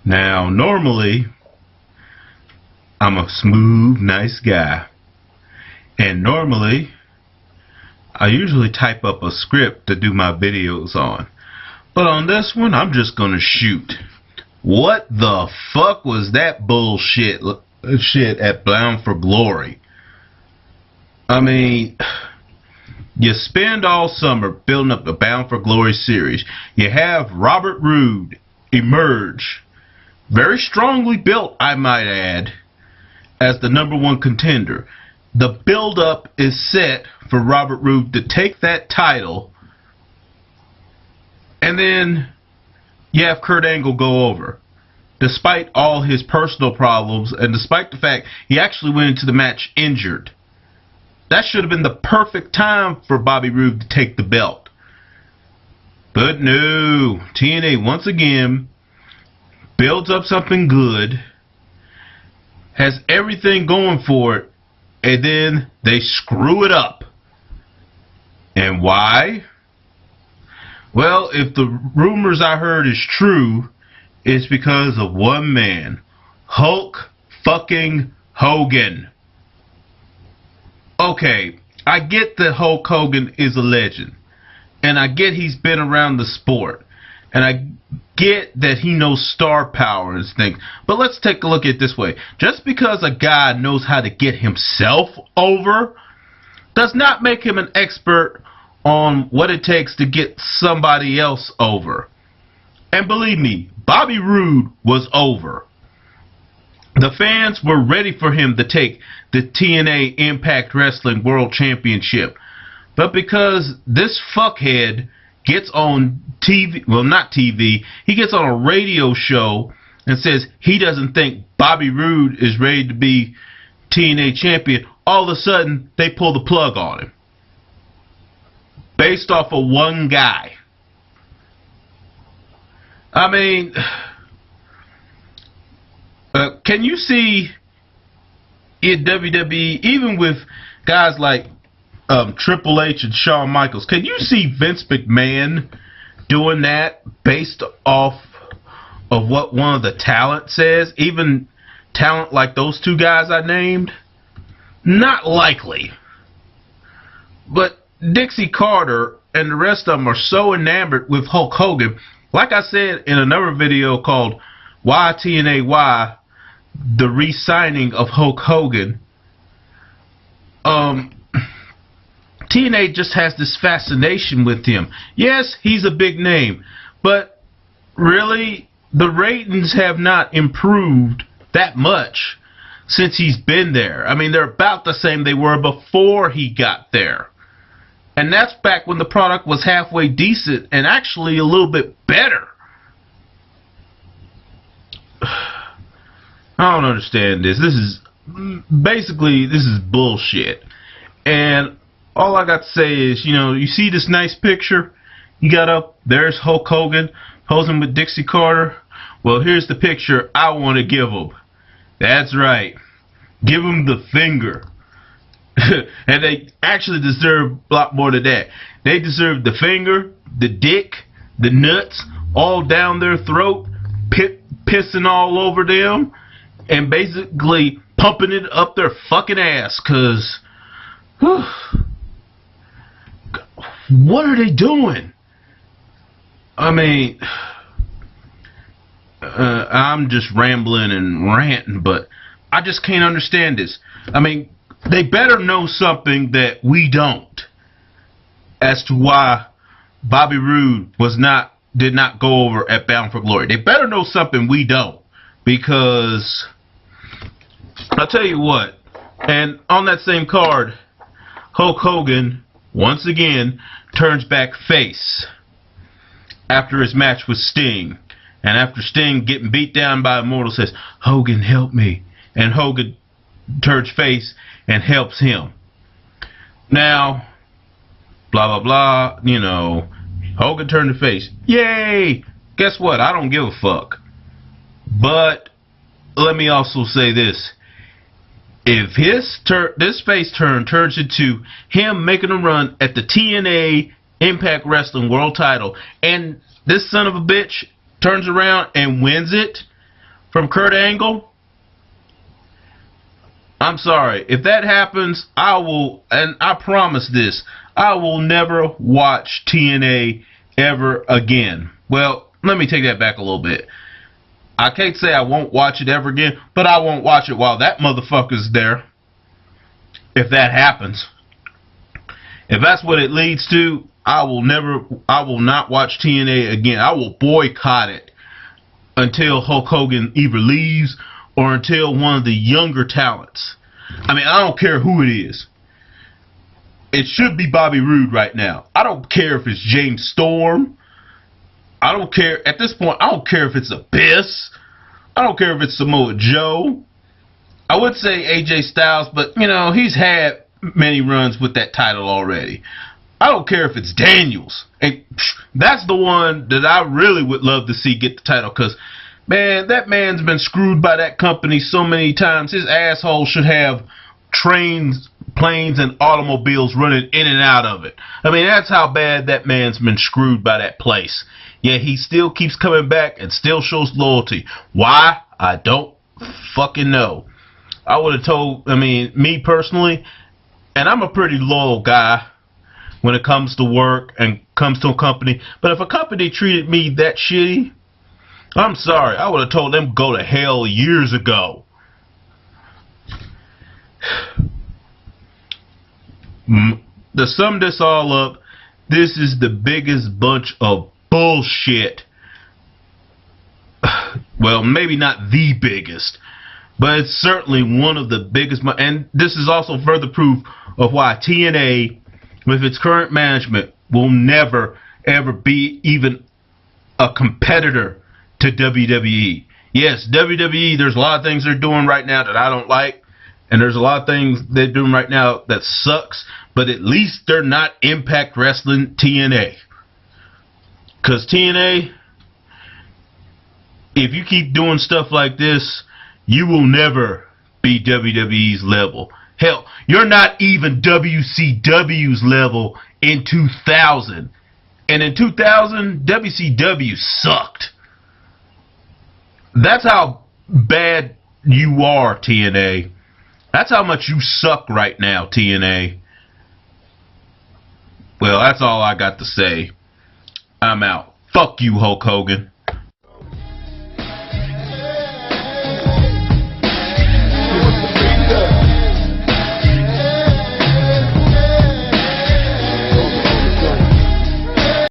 Now, normally, I'm a smooth, nice guy. And normally, I usually type up a script to do my videos on. But on this one, I'm just gonna shoot. What the fuck was that bullshit at Bound for Glory? I mean, you spend all summer building up the Bound for Glory series. You have Robert Roode emerge, very strongly built, I might add, as the #1 contender. The build-up is set for Robert Roode to take that title, and then you have Kurt Angle go over, despite all his personal problems and despite the fact he actually went into the match injured. That should have been the perfect time for Bobby Roode to take the belt. But no, TNA once again builds up something good, has everything going for it, and then they screw it up. And why? Well, if the rumors I heard is true, it's because of one man, Hulk fucking Hogan. Okay, I get that Hulk Hogan is a legend, and I get he's been around the sport, and I get that he knows star power and things, but let's take a look at it this way. Just because a guy knows how to get himself over does not make him an expert on what it takes to get somebody else over. And believe me, Bobby Roode was over. The fans were ready for him to take the TNA Impact Wrestling World Championship. But because this fuckhead gets on TV, well, not TV, he gets on a radio show and says he doesn't think Bobby Roode is ready to be TNA champion, all of a sudden they pull the plug on him. Based off of one guy. I mean, can you see in WWE, even with guys like Triple H and Shawn Michaels, can you see Vince McMahon doing that based off of what one of the talent says? Even talent like those two guys I named? Not likely. But Dixie Carter and the rest of them are so enamored with Hulk Hogan. Like I said in another video called Why TNA Why, the re-signing of Hulk Hogan, TNA just has this fascination with him. Yes, he's a big name, but really, the ratings have not improved that much since he's been there. I mean, they're about the same they were before he got there. And that's back when the product was halfway decent and actually a little bit better. I don't understand this. This is bullshit. And all I got to say is, you see this nice picture you got up? There's Hulk Hogan posing with Dixie Carter. Well, here's the picture I want to give him. That's right. Give him the finger. And they actually deserve a lot more than that. They deserve the finger, the dick, the nuts, all down their throat, pissing all over them, and basically pumping it up their fucking ass, cause what are they doing? I mean, I'm just rambling and ranting, but I just can't understand this. I mean, they better know something that we don't as to why Bobby Roode did not go over at Bound for Glory. They better know something we don't, because I'll tell you what, and on that same card, Hulk Hogan once again turns back face after his match with Sting, and after Sting getting beat down by Immortal says, "Hogan, help me," and Hogan turns face and helps him. Now, blah, blah, blah, you know, Hogan turned the face. Yay! Guess what? I don't give a fuck. But let me also say this. If this face turn turns into him making a run at the TNA Impact Wrestling World Title, and this son of a bitch turns around and wins it from Kurt Angle, I'm sorry. If that happens, I will, and I promise this, I will never watch TNA ever again. Well, let me take that back a little bit. I can't say I won't watch it ever again, but I won't watch it while that motherfucker's there. If that happens. If that's what it leads to, I will not watch TNA again. I will boycott it until Hulk Hogan either leaves or until one of the younger talents. I mean, I don't care who it is. It should be Bobby Roode right now. I don't care if it's James Storm. I don't care. At this point, I don't care if it's Abyss. I don't care if it's Samoa Joe. I would say AJ Styles, but, you know, he's had many runs with that title already. I don't care if it's Daniels. And that's the one that I really would love to see get the title, because, man, that man's been screwed by that company so many times. His asshole should have trains, planes, and automobiles running in and out of it. I mean, that's how bad that man's been screwed by that place. Yet he still keeps coming back and still shows loyalty. Why? I don't fucking know. I would have told, I mean, me personally, and I'm a pretty loyal guy when it comes to work and comes to a company. But if a company treated me that shitty, I'm sorry, I would have told them go to hell years ago. To sum this all up, this is the biggest bunch of bullshit. Well, maybe not the biggest, but it's certainly one of the biggest. And this is also further proof of why TNA, with its current management, will never, ever be even a competitor to WWE. Yes, WWE, there's a lot of things they're doing right now that I don't like, and there's a lot of things they're doing right now that sucks, but at least they're not Impact Wrestling TNA. Because TNA, if you keep doing stuff like this, you will never be WWE's level. Hell, you're not even WCW's level in 2000. And in 2000, WCW sucked. That's how bad you are, TNA. That's how much you suck right now, TNA. Well, that's all I got to say. I'm out. Fuck you, Hulk Hogan.